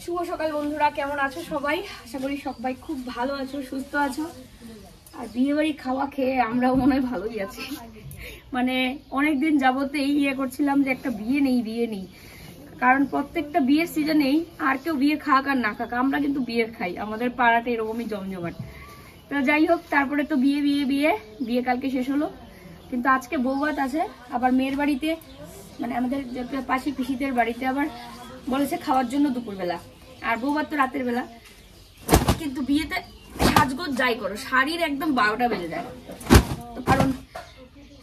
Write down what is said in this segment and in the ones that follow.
শুভ সকাল বন্ধুরা, কেমন আছো সবাই? আশা করি সবাই খুব ভালো আছো, সুস্থ আছো। আর বিয়ে বাড়ি খাওয়া খেয়ে আমরাও মনে হয় ভালোই আছি। মানে অনেকদিন যাবতেই করছিলাম যে একটা বিয়ে নেই, কারণ প্রত্যেকটা বিয়ের সিজনেই আর কেউ বিয়ে খাক আর না খাক, আমরা কিন্তু বিয়ে খাই। আমাদের পাড়াটা এরকমই জমজমাট। তো যাই হোক, তারপরে তো বিয়ে বিয়ে বিয়ে বিয়ে কালকে শেষ হলো, কিন্তু আজকে বৌভাত আছে। আবার মেয়ের বাড়িতে, মানে আমাদের পাশে পিসিদের বাড়িতে আবার বলেছে খাওয়ার জন্য দুপুরবেলা, আর বৌভাত তো রাতের বেলা। কিন্তু বিয়েতে সাজগোজ যাই করো, শাড়ির একদম 12টা বেজে যায়। কারণ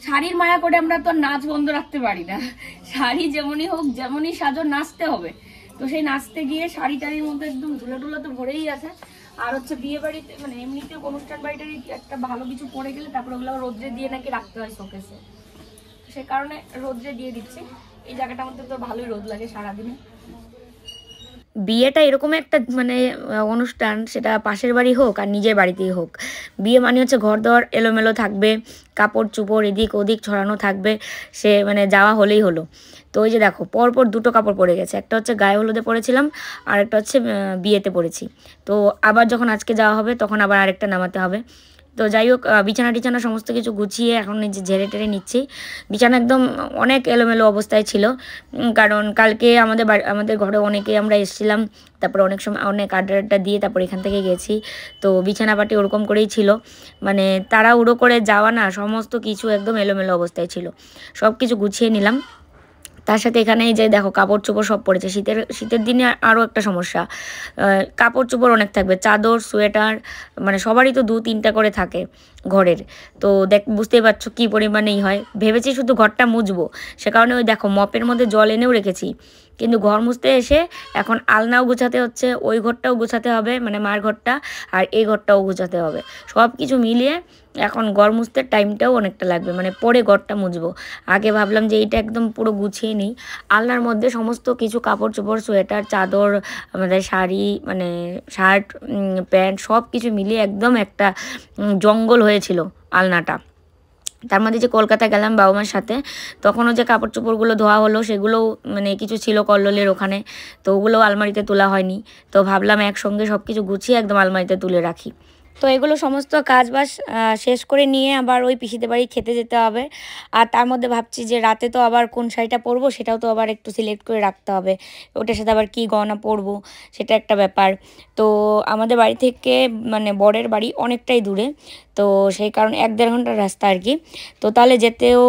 শাড়ির মায়া করে আমরা তো নাচ বন্ধ রাখতে পারি না। শাড়ি যেমনই হোক, যেমনই সাজো, নাচতে হবে। তো সেই নাচতে গিয়ে শাড়ি টাড়ির মধ্যে একদম ধুলা টুলা তো ভরেই আছে। আর হচ্ছে বিয়ে বাড়িতে, মানে এমনিতে অনুষ্ঠান বাড়িটারই একটা ভালো কিছু পরে গেলে তারপর ওগুলো রোদ্রে দিয়ে নাকি রাখতে হয় শোকেসে। সে কারণে রোদ্রে দিয়ে দিচ্ছি। এই জায়গাটার মধ্যে তো ভালোই রোদ লাগে সারাদিনে। বিয়েটা এরকম একটা মানে অনুষ্ঠান, সেটা পাশের বাড়ি হোক আর নিজের বাড়িতেই হোক, বিয়ে মানে হচ্ছে ঘর দর এলোমেলো থাকবে, কাপড় চোপড় এদিক ওদিক ছড়ানো থাকবে, সে মানে যাওয়া হলেই হলো। তো ওই যে দেখো, পরপর দুটো কাপড় পরে গেছে, একটা হচ্ছে গায়ে হলুদে পরেছিলাম আর একটা হচ্ছে বিয়েতে পরেছি। তো আবার যখন আজকে যাওয়া হবে তখন আবার আরেকটা নামাতে হবে। তো যাই হোক, বিছানা টিছানা সমস্ত কিছু গুছিয়ে এখন নিজে ঝেড়ে টেরে নিচ্ছি। বিছানা একদম অনেক এলোমেলো অবস্থায় ছিল, কারণ কালকে আমাদের ঘরে অনেকে আমরা এসেছিলাম, তারপরে অনেক সময় অনেক আড্ডা দিয়ে তারপর এখান থেকে গেছি। তো বিছানাপাটি ওরকম করেই ছিল, মানে তাড়াহুড়ো করে যাওয়া না, সমস্ত কিছু একদম এলোমেলো অবস্থায় ছিল। সব কিছু গুছিয়ে নিলাম। তার সাথে এখানে এই যে দেখো, কাপড় চোপড় সব পড়েছে। শীতের দিনে আরও একটা সমস্যা, কাপড় চোপড় অনেক থাকবে, চাদর সোয়েটার, মানে সবারই তো 2-3টা করে থাকে ঘরের। তো বুঝতেই পারছো কী পরিমাণেই হয়। ভেবেছি শুধু ঘরটা মুছবো, সে কারণে ওই দেখো মপের মধ্যে জল এনেও রেখেছি। কিন্তু ঘর মুছতে এসে এখন আলনাও গুছাতে হচ্ছে, ওই ঘরটাও গুছাতে হবে, মানে মার ঘরটা, আর এই ঘরটাও গুছাতে হবে। সব কিছু মিলিয়ে এখন ঘর মুছতে টাইমটাও অনেকটা লাগবে, মানে পরে ঘরটা মুছবো। আগে ভাবলাম যে এইটা একদম পুরো গুছিয়ে নিই। আলনার মধ্যে সমস্ত কিছু কাপড় চোপড়, সোয়েটার, চাদর, আমাদের শাড়ি, মানে শার্ট, প্যান্ট, সব কিছু মিলিয়ে একদম একটা জঙ্গল হয়েছিল আলনাটা। তার মধ্যে যে কলকাতা গেলাম বাবা মার সাথে, তখনও যে কাপড় চোপড়গুলো ধোয়া হলো, সেগুলোও মানে কিছু ছিল কল্লোলের ওখানে, তো ওগুলোও আলমারিতে তোলা হয়নি। তো ভাবলাম একসঙ্গে সব কিছু গুছিয়ে একদম আলমারিতে তুলে রাখি। তো এগুলো সমস্ত কাজবাজ শেষ করে নিয়ে আবার ওই পিসিদের বাড়ি খেতে যেতে হবে। আর তার মধ্যে ভাবছি যে রাতে তো আবার কোন শাড়িটা পরবো সেটাও তো আবার একটু সিলেক্ট করে রাখতে হবে, ওটার সাথে আবার কী গয়না পরবো সেটা একটা ব্যাপার। তো আমাদের বাড়ি থেকে মানে বরের বাড়ি অনেকটাই দূরে, তো সেই কারণে 1-1.5 ঘন্টার রাস্তা আর কি। তো তাহলে যেতেও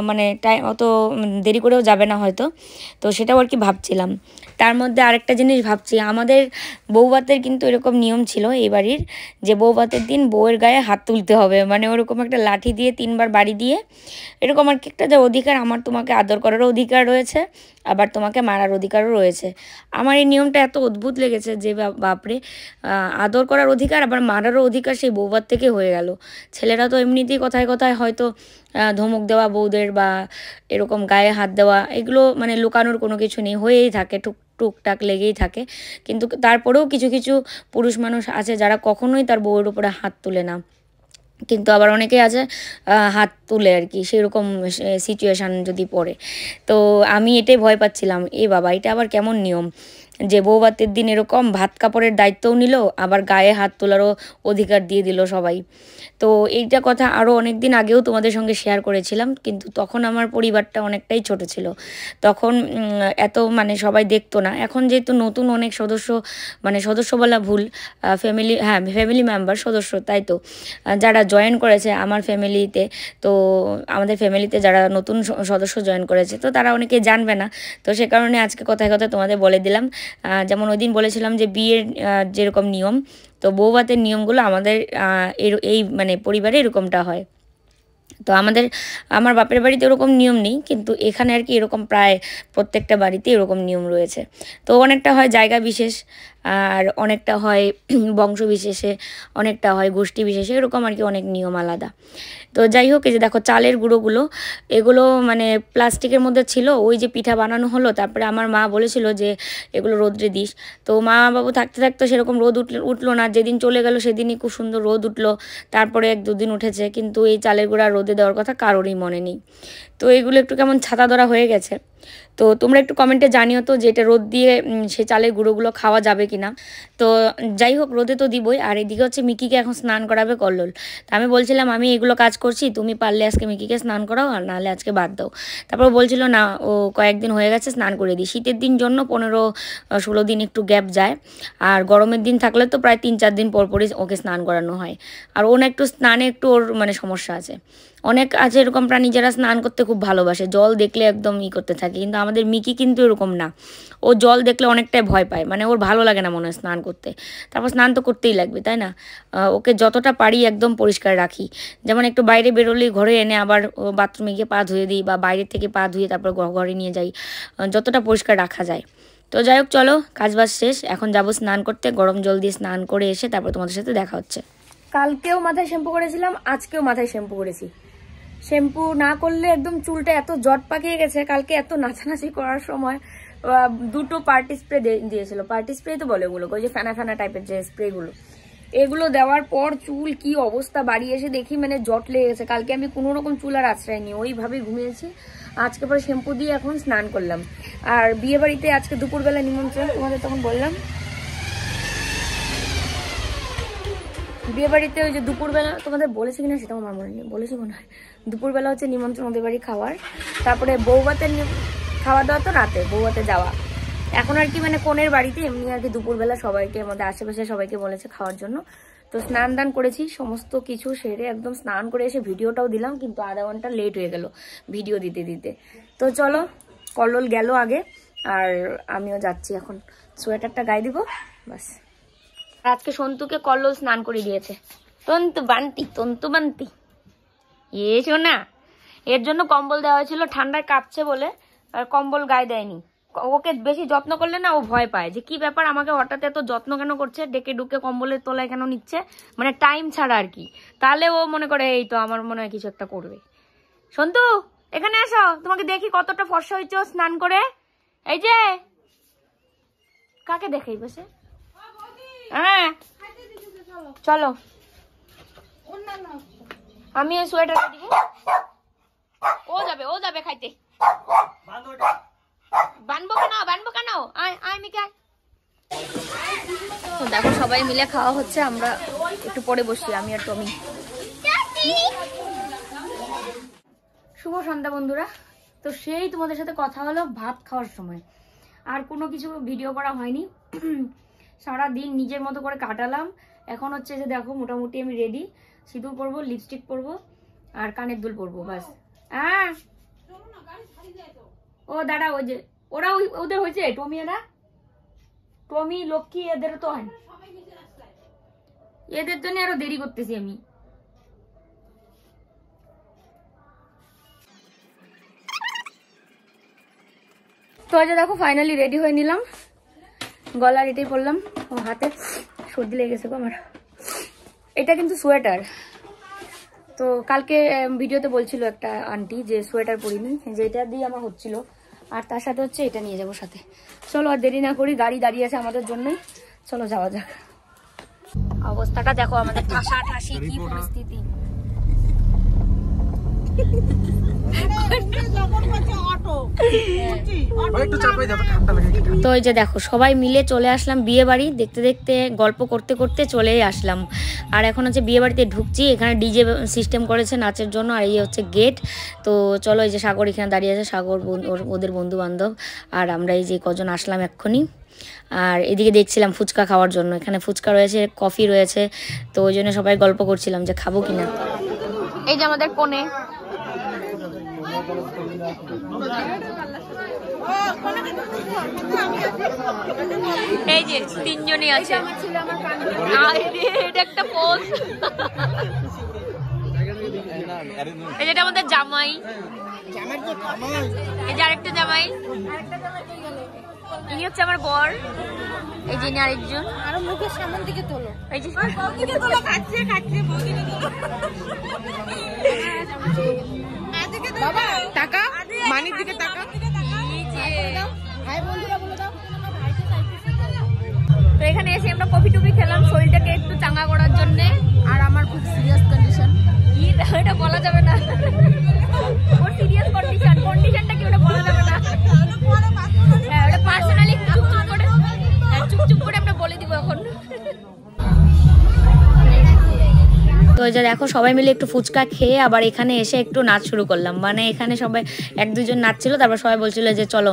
মানে টাইম অত দেরি করেও যাবে না হয়তো। তো সেটাও আর কি ভাবছিলাম। তার মধ্যে আরেকটা জিনিস ভাবছি, আমাদের বৌভাতের কিন্তু এরকম নিয়ম ছিল এই বাড়ির, যে বৌভাতের দিন বউয়ের গায়ে হাত তুলতে হবে, মানে ওরকম একটা লাঠি দিয়ে 3বার বাড়ি দিয়ে, এরকম আর কি একটা যে অধিকার, আমার তোমাকে আদর করারও অধিকার রয়েছে, আবার তোমাকে মারার অধিকারও রয়েছে। আমার এই নিয়মটা এত অদ্ভুত লেগেছে যে বাপরে, আদর করার অধিকার আবার মারারও অধিকার সেই বৌভাত থেকে হয়ে গেল। ছেলেরা তো এমনিতেই কথায় কথায় হয়তো ধমক দেওয়া বউদের বা এরকম গায়ে হাত দেওয়া, এগুলো মানে লুকানোর কোনো কিছু নেই, হয়েই থাকে, টুকটাক লেগেই থাকে। কিন্তু তারপরেও কিছু কিছু পুরুষ মানুষ আছে যারা কখনোই তার বউয়ের উপরে হাত তুলে না, কিন্তু আবার অনেকেই আছে হাত তুলে আর কি, সেরকম সিচুয়েশান যদি পড়ে। তো আমি এটাই ভয় পাচ্ছিলাম, বাবা এটা আবার কেমন নিয়ম যে বৌভাতের দিন এরকম ভাত কাপড়ের দায়িত্বও নিল, আবার গায়ে হাত তোলারও অধিকার দিয়ে দিল সবাই। তো এইটা কথা আরও অনেক দিন আগেও তোমাদের সঙ্গে শেয়ার করেছিলাম, কিন্তু তখন আমার পরিবারটা অনেকটাই ছোট ছিল, তখন এত মানে সবাই দেখতো না। এখন যেহেতু নতুন অনেক সদস্য, মানে সদস্য বলা ভুল, ফ্যামিলি, হ্যাঁ ফ্যামিলি মেম্বার, সদস্য, তাই তো, যারা জয়েন করেছে আমার ফ্যামিলিতে, তো আমাদের ফ্যামিলিতে যারা নতুন সদস্য জয়েন করেছে, তো তারা অনেকে জানবে না। তো সে কারণে আজকে কথায় কথায় তোমাদের বলে দিলাম। যেমন ওই দিন বলেছিলাম যে বিয়ের যেরকম নিয়ম, তো বৌভাতের নিয়মগুলো আমাদের এই মানে পরিবারে এরকমটা হয়। তো আমার বাপের বাড়িতে এরকম নিয়ম নেই, কিন্তু এখানে আর কি এরকম প্রায় প্রত্যেকটা বাড়িতে এরকম নিয়ম রয়েছে। তো অনেকটা হয় জায়গা বিশেষ, আর অনেকটা হয় বংশ বিশেষে, অনেকটা হয় গোষ্ঠী বিশেষে, এরকম আর কি অনেক নিয়ম আলাদা। তো যাই হোক, এই যে দেখো চালের গুঁড়োগুলো, এগুলো মানে প্লাস্টিকের মধ্যে ছিল, ওই যে পিঠা বানানো হলো, তারপরে আমার মা বলেছিল যে এগুলো রোদ্রে দিস। তো মা বাবু থাকতে থাকতে সেরকম রোদ উঠলো না, যেদিন চলে গেল সেদিনই খুব সুন্দর রোদ উঠলো, তারপরে 1-2 দিন উঠেছে, কিন্তু এই চালের গুঁড়া রোদে দেওয়ার কথা কারোরই মনে নেই। তো এগুলো একটু কেমন ছাতা ধরা হয়ে গেছে। তো তোমরা একটু কমেন্টে জানিও তো যে এটা রোদ দিয়ে সে চালের গুঁড়োগুলো খাওয়া যাবে কিনা। তো যাই হোক, রোদে তো দিবই। আর এদিকে হচ্ছে মিকিকে এখন স্নান করাবে কল্লোল। তা আমি বলছিলাম আমি এগুলো কাজ করছি, তুমি পারলে আজকে মিকিকে স্নান করাও, আর নাহলে আজকে বাদ দাও। তারপর বলছিল না, ও কয়েকদিন হয়ে গেছে স্নান করে দিই। শীতের দিন জন্য 15-16 দিন একটু গ্যাপ যায়, আর গরমের দিন থাকলে তো প্রায় 3-4 দিন পর পরই ওকে স্নান করানো হয়। আর ও না একটু স্নানে একটু ওর মানে সমস্যা আছে। অনেক আছে এরকম প্রাণী যারা স্নান করতে খুব ভালোবাসে, জল দেখলে একদম করতে থাকে, কিন্তু আমাদের মিকি কিন্তু এরকম না। ও জল দেখলে অনেকটাই ভয় পায়, মানে ওর ভালো লাগে না মনে হয় স্নান করতে। তারপর স্নান তো করতেই লাগবে, তাই না? ওকে যতটা পারি একদম পরিষ্কার রাখি। যেমন একটু বাইরে বেরোলেই ঘরে এনে আবার বাথরুমে গিয়ে পা ধুয়ে দিই, বা বাইরের থেকে পা ধুয়ে তারপর ঘরে নিয়ে যাই, যতটা পরিষ্কার রাখা যায়। তো যাই হোক, চলো কাজ বাজ শেষ, এখন যাবো স্নান করতে। গরম জল দিয়ে স্নান করে এসে তারপর তোমাদের সাথে দেখা হচ্ছে। কালকেও মাথায় শ্যাম্পু করেছিলাম, আজকেও মাথায় শ্যাম্পু করেছি। শ্যাম্পু না করলে একদম চুলটা এত জট পাকিয়ে গেছে। কালকে এত নাচানাচি করার সময় 2টো পার্টি স্প্রে দিয়েছিল। পার্টি স্প্রে তো বলে ওগুলো, ওই যে ফেনা ফেনা টাইপের যে স্প্রেগুলো, এগুলো দেওয়ার পর চুল কি অবস্থা, বাড়ি এসে দেখি মানে জট লেগে গেছে। কালকে আমি কোনো রকম চুল আর আশ্রয় নিই, ওইভাবেই ঘুমিয়েছি। আজকে পরে শ্যাম্পু দিয়ে এখন স্নান করলাম। আর বিয়ে বাড়িতে আজকে দুপুরবেলা নিমন্ত্রণ, তোমাদের তখন বললাম। বিয়ে বাড়িতে ওই যে দুপুরবেলা তোমাদের বলেছি কিনা সেটাও আমার মনে নেই, বলেছি মনে হয়। দুপুরবেলা হচ্ছে নিমন্ত্রণ, ওদের বাড়ি খাওয়ার। তারপরে বৌভাতের খাওয়া দাওয়া তো রাতে, বৌভাতে যাওয়া। এখন আর কি মানে কনের বাড়িতে এমনি আর কি দুপুরবেলা সবাইকে, আমাদের আশেপাশে সবাইকে বলেছে খাওয়ার জন্য। তো স্নান দান করেছি, সমস্ত কিছু সেরে একদম স্নান করে এসে ভিডিওটাও দিলাম, কিন্তু আধা ঘন্টা লেট হয়ে গেল ভিডিও দিতে দিতে। তো চলো, কল্লোল গেল আগে, আর আমিও যাচ্ছি এখন। সোয়েটারটা গায়ে দিব, বাস। আজকে সন্তুকে কল্লোল স্নান করে দিয়েছে। তন্তু বান্তি এ শোনা, এর জন্য কম্বল দেওয়া হয়েছিল, ঠান্ডায় কাঁপছে বলে, আর কম্বল গায়ে দেয়নি। ওকে বেশি যত্ন করলে না ও ভয় পায়, যে কি ব্যাপার আমাকে হঠাৎ এত যত্ন কেন করছে, ডেকে ডুকে কম্বলের তলায় কেন নিচ্ছে, মানে টাইম ছাড়া আর কি। তাহলে ও মনে করে এই তো আমার মনে হয় কিছু একটা করবে। সন্তু এখানে আসো, তোমাকে দেখি কতটা ফর্সা হয়েছে স্নান করে। এই যে কাকে দেখেই বসে, হ্যাঁ চলো আমি ওই সোয়েটার দিব। ও যাবে খাইতে। বানবো কেন আয় মিকা। দেখো সবাই মিলে খাওয়া হচ্ছে, আমরা একটু পরে বসি, আমি আর টমি। শুভ সন্ধ্যা বন্ধুরা। তো সেই তোমাদের সাথে কথা হলো ভাত খাওয়ার সময়, আর কোনো কিছু ভিডিও করা হয়নি। সারা দিন নিজের মতো করে কাটালাম। এখন হচ্ছে যে দেখো মোটামুটি আমি রেডি, সিঁদুর পরবো, লিপস্টিক পরবো, আর কানের দুল পরবো, বাস। হ্যাঁ ও দাঁড়া, ওই যে ওরা ওদের হয়েছে, টমি লক্ষ্মী এদের তো হয়, এদের জন্য আরো দেরি করতেছি আমি। তো এই যে দেখো ফাইনালি রেডি হয়ে নিলাম, গলার এটাই পরলাম, ও হাতে সর্দি লেগে গেছে গো আমার। এটা কিন্তু সোয়েটার। তো কালকে ভিডিওতে বলছিল একটা আন্টি যে সোয়েটার পরিনি, যেটা দিয়ে আমার হচ্ছিল, আর তার সাথে হচ্ছে এটা নিয়ে যাবো সাথে। চলো আর দেরি না করি, গাড়ি দাঁড়িয়ে আছে আমাদের জন্যই, চলো যাওয়া যাক। অবস্থাটা দেখো আমাদের, ঠাসা-ঠাসি কি পরিস্থিতি। তো এই যে দেখো সবাই মিলে চলে আসলাম বিয়ে বাড়ি, দেখতে দেখতে গল্প করতে করতে চলেই আসলাম। আর এখন হচ্ছে বিয়ে বাড়িতে ঢুকছি, এখানে ডিজে সিস্টেম করেছে নাচের জন্য, আর এই হচ্ছে গেট। তো চলো, এই যে সাগর এখানে দাঁড়িয়ে আছে, সাগর ওদের বন্ধু বান্ধব, আর আমরা এই যে কজন আসলাম এক্ষুনি। আর এদিকে দেখছিলাম ফুচকা খাওয়ার জন্য, এখানে ফুচকা রয়েছে, কফি রয়েছে, তো ওই জন্য সবাই গল্প করছিলাম যে খাবো কিনা। এই যে আমাদের কোণে এই যে তিনজনই আছে, এটা একটা পোজ। এই যেটা আমাদের জামাই, এই যে আরেকটা জামাই, ইনি হচ্ছে আমার বর, এই যে আরেকজন, আরো মুখের সামন দিকে তোলো, এই যে খাচ্ছে বাবা, টাকা মানির দিকে টাকা। তো এখানে এসে আমরা কফি টুপি খেলাম শরীরটাকে একটু চাঙ্গা করার জন্য। আর আমার খুব সিরিয়াস কন্ডিশন, এটা বলা যাবে না, ওর সিরিয়াস কন্ডিশনটা কি ওটা বলা যাবে না। হ্যাঁ, ওটা পার্সোনালি চুপ করে আমরা বলে দিব এখন। তো এই যে দেখো সবাই মিলে একটু ফুচকা খেয়ে আবার এখানে এসে একটু নাচ শুরু করলাম। মানে এখানে সবাই এক দুজন নাচছিল, তারপর সবাই বলছিল যে চলো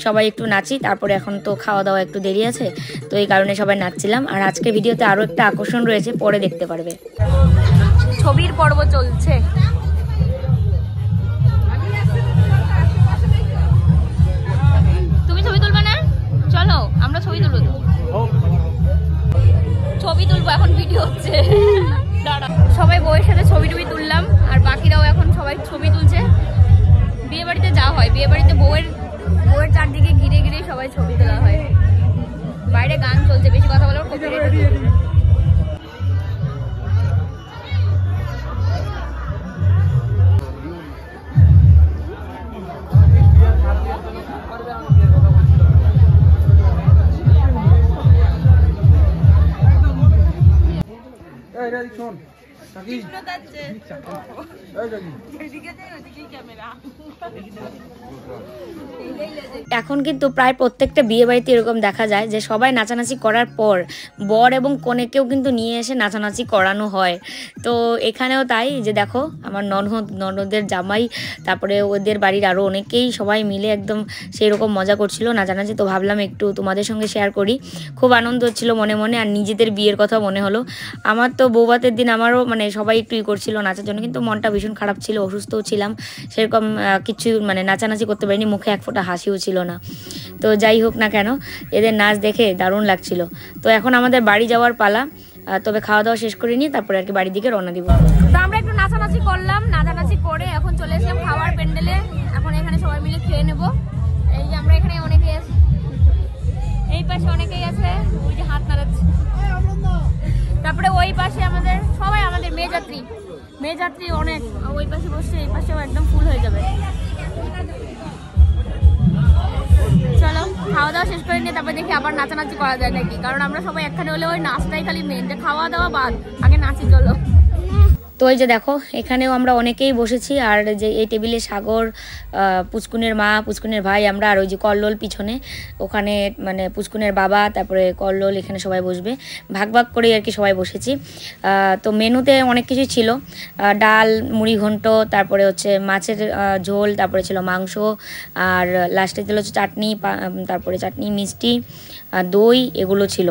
সবাই একটু নাচি, তারপরে এখন তো খাওয়া দাওয়া একটু দেরি আছে, তো এই কারণে সবাই নাচছিলাম। আর আজকে ভিডিওতে আরও একটা আকর্ষণ রয়েছে, পরে দেখতে পারবে। ছবির পর্ব চলছে। তুমি ছবি তুলবে না? চলো আমরা ছবি তুলবো, ছবি তুলবো, এখন ভিডিও হচ্ছে। সবাই বউয়ের সাথে ছবি টবি তুললাম, আর বাকিরাও এখন সবাই ছবি তুলছে। বিয়ে বাড়িতে যাওয়া হয়, বিয়ে বাড়িতে বউয়ের চারদিকে ঘিরে ঘিরে সবাই ছবি তোলা হয়। বাইরে গান চলছে, বেশি কথা বলার কপিরাইট। এখন কিন্তু প্রায় প্রত্যেকটা বিয়ে বাড়িতে এরকম দেখা যায় যে সবাই নাচানাচি করার পর বর এবং কনেকেও কিন্তু নিয়ে এসে নাচানাচি করানো হয়। তো এখানেও তাই, যে দেখো আমার ননদের জামাই, তারপরে ওদের বাড়ির আরও অনেকেই সবাই মিলে একদম সেই রকম মজা করছিল নাচানাচি। তো ভাবলাম একটু তোমাদের সঙ্গে শেয়ার করি, খুব আনন্দ হচ্ছিল মনে মনে। আর নিজেদের বিয়ের কথা মনে হলো। আমার তো বৌভাতের দিন আমারও মানে সবাই একটু করছিল নাচার জন্য, কিন্তু মনটা ভীষণ খারাপ ছিল, অসুস্থও ছিলাম, সেরকম কিছু মানে নাচানাচি করতে পারিনি, মুখে এক ফোঁটা হাসিও ছিল না। তো যাই হোক না কেন, এদের নাচ দেখে দারুণ লাগছিল। তো এখন আমাদের বাড়ি যাওয়ার পালা, তবে খাওয়া দাওয়া শেষ করে নিয়ে তারপরে আর কি বাড়ির দিকে রওনা দিব। তো আমরা একটু নাচানাচি করলাম, নাচানাচি করে এখন চলে এসলাম খাওয়ার প্যান্ডেলে। এখন এখানে সবাই মিলে খেয়ে নেবো। এই যে আমরা এখানে অনেকেই আছে, এই পাশে অনেকেই আছে, ওই যে হাত নাড়াচ্ছে। তারপরে ওই পাশে আমাদের সবাই আমাদের মেয়ে যাত্রী অনেক, ওই পাশে বসছে, এই পাশেও একদম ফুল হয়ে যাবে। চলো খাওয়া দাওয়া শেষ করে নিয়ে তারপরে দেখি আবার নাচানাচি করা যায় নাকি, কারণ আমরা সবাই একখানে হলে ওই নাচটাই খালি মেন, যে খাওয়া দাওয়া বাদ, আগে নাচি চলো। তো এই যে দেখো এখানেও আমরা অনেকেই বসেছি, আর যে এই টেবিলে সাগর, পুচকুনের মা, পুচকুনের ভাই, আমরা, আর ওই যে কল্লোল পিছনে, ওখানে মানে পুচকুনের বাবা, তারপরে কল্লোল, এখানে সবাই বসবে, ভাগ ভাগ করে আর কি সবাই বসেছি। তো মেনুতে অনেক কিছু ছিল, ডাল, মুড়ি ঘন্ট, তারপরে হচ্ছে মাছের ঝোল, তারপরে ছিল মাংস, আর লাস্টে ছিল হচ্ছে চাটনি, তারপরে চাটনি, মিষ্টি, দই, এগুলো ছিল,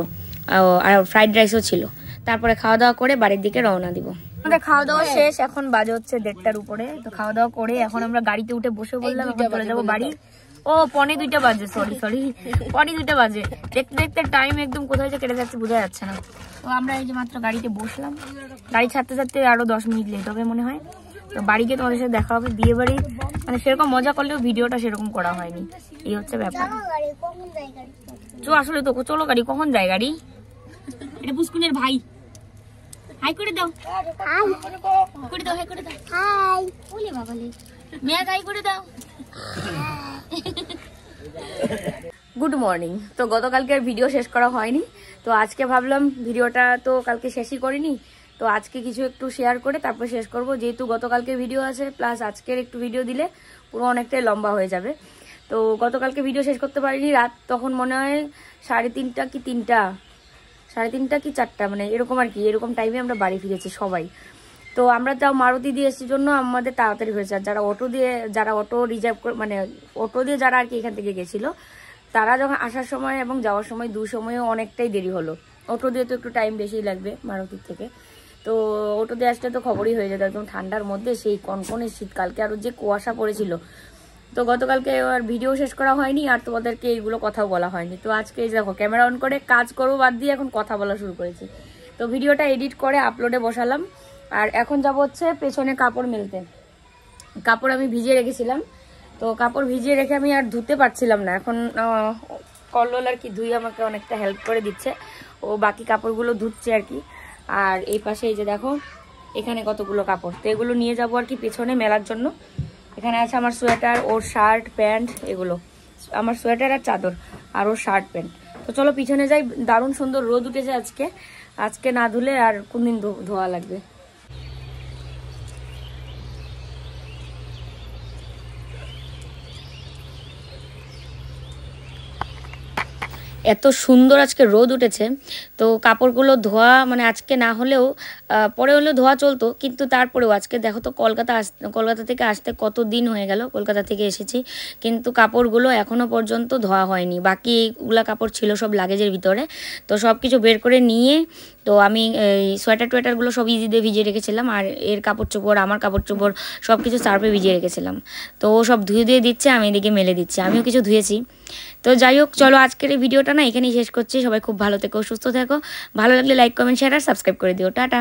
আর ফ্রাইড রাইসও ছিল। তারপরে খাওয়া দাওয়া করে বাড়ির দিকে রওনা দিব। আমাদের খাওয়া দাওয়া শেষ, এখন বাজে হচ্ছে 1:30টার উপরে। তো খাওয়া দাওয়া করে এখন আমরা গাড়িতে উঠে বসে বললাম এখন চলে যাবো বাড়ি। ও 1:45 বাজে, সরি 1:45 বাজে। দেখতে দেখতে টাইম একদম কোথায় যে কেটে যাচ্ছে বোঝা যাচ্ছে না। তো আমরা এই যে মাত্র গাড়িতে বসলাম, গাড়ি ছাড়তে ছাড়তে আরো 10 মিনিট লেট হবে মনে হয়। তো বাড়ি গিয়ে তোমাদের সাথে দেখা হবে। বিয়ে বাড়ি মানে সেরকম মজা করলেও ভিডিওটা সেরকম করা হয়নি, এই হচ্ছে ব্যাপার। আসলে তো চলো গাড়ি, কখন যায় গাড়ি? এটা পুষ্কুনের ভাই, হাই করে দাও, হাই করে দাও, হাই করে দাও, হাই ওলে বাবালে মেয়া, হাই করে দাও। Good morning. তো গতকালকে আর ভিডিও শেষ করা হয়নি, তো আজকে ভাবলাম ভিডিওটা তো কালকে শেষই করিনি, তো আজকে কিছু একটু শেয়ার করে তারপর শেষ করব। যেহেতু গতকালকে ভিডিও আছে প্লাস আজকের একটু ভিডিও দিলে পুরো অনেকটাই লম্বা হয়ে যাবে। তো গতকালকে ভিডিও শেষ করতে পারিনি, রাত তখন মনে হয় 3:30 কি 3:30 কি 4টা, মানে এরকম আর কি, এরকম টাইমে আমরা বাড়ি ফিরেছি সবাই। তো আমরা তাও মারুতি দিয়ে এসেছি জন্য আমাদের তাড়াতাড়ি হয়েছে। আর যারা অটো রিজার্ভ করে, মানে অটো দিয়ে যারা আর কি এখান থেকে গেছিলো, তারা যখন আসার সময় এবং যাওয়ার সময় সময়ও অনেকটাই দেরি হলো। অটো দিয়ে তো একটু টাইম বেশি লাগবে মারুতির থেকে। তো অটো দিয়ে আসলে তো খবরই হয়ে যেত, একদম ঠান্ডার মধ্যে, সেই কনকনে শীতকালকে আরও যে কুয়াশা পড়েছিল। তো গতকালকে আর ভিডিও শেষ করা হয়নি, আর তোমাদেরকে এইগুলো কথাও বলা হয়নি। তো আজকে এই দেখো ক্যামেরা অন করে কাজ করবো বাদ দিয়ে এখন কথা বলা শুরু করেছি। তো ভিডিওটা এডিট করে আপলোডে বসালাম, আর এখন যাবো হচ্ছে পেছনে কাপড় মেলতে। কাপড় আমি ভিজিয়ে রেখেছিলাম, তো কাপড় ভিজিয়ে রেখে আমি আর ধুতে পারছিলাম না। এখন কল্লোল আর কি ধুই আমাকে অনেকটা হেল্প করে দিচ্ছে, ও বাকি কাপড়গুলো ধুচ্ছে আর কি। আর এই পাশে এই যে দেখো এখানে কতগুলো কাপড়, তো এগুলো নিয়ে যাবো আর কি পেছনে মেলার জন্য। এখানে আছে আমার সোয়েটার, ওর শার্ট প্যান্ট, এগুলো আমার সোয়েটার আর চাদর আর ওর শার্ট প্যান্ট। তো চলো পিছনে যাই, দারুণ সুন্দর রোদ উঠেছে আজকে, আজকে না ধুলে আর কোনদিন ধোয়া লাগবে। এত সুন্দর আজকে রোদ উঠেছে, তো কাপড়গুলো ধোয়া মানে আজকে না হলেও পরে হলেও ধোয়া চলতো, কিন্তু তারপরেও আজকে দেখো তো কলকাতা থেকে আসতে কত দিন হয়ে গেল, কলকাতা থেকে এসেছি কিন্তু কাপড়গুলো এখনও পর্যন্ত ধোয়া হয়নি। বাকিগুলা কাপড় ছিল সব লাগেজের ভিতরে, তো সব কিছু বের করে নিয়ে তো আমি এই সোয়েটার টোয়েটারগুলো সব ইজিতে ভিজিয়ে রেখেছিলাম, আর এর কাপড় চোপড় আমার কাপড় চোপড় সব কিছু সার্ফে ভিজিয়ে রেখেছিলাম। তো ও সব ধুয়ে দিচ্ছে, আমি এদিকে মেলে দিচ্ছি, আমিও কিছু ধুয়েছি। তো যাই হোক চলো আজকের এই ভিডিওটা না এখানেই শেষ করছি। সবাই খুব ভালো থেকো, সুস্থ থেকো, ভালো লাগলে লাইক কমেন্ট শেয়ার আর সাবস্ক্রাইব করে দিও। টাটা।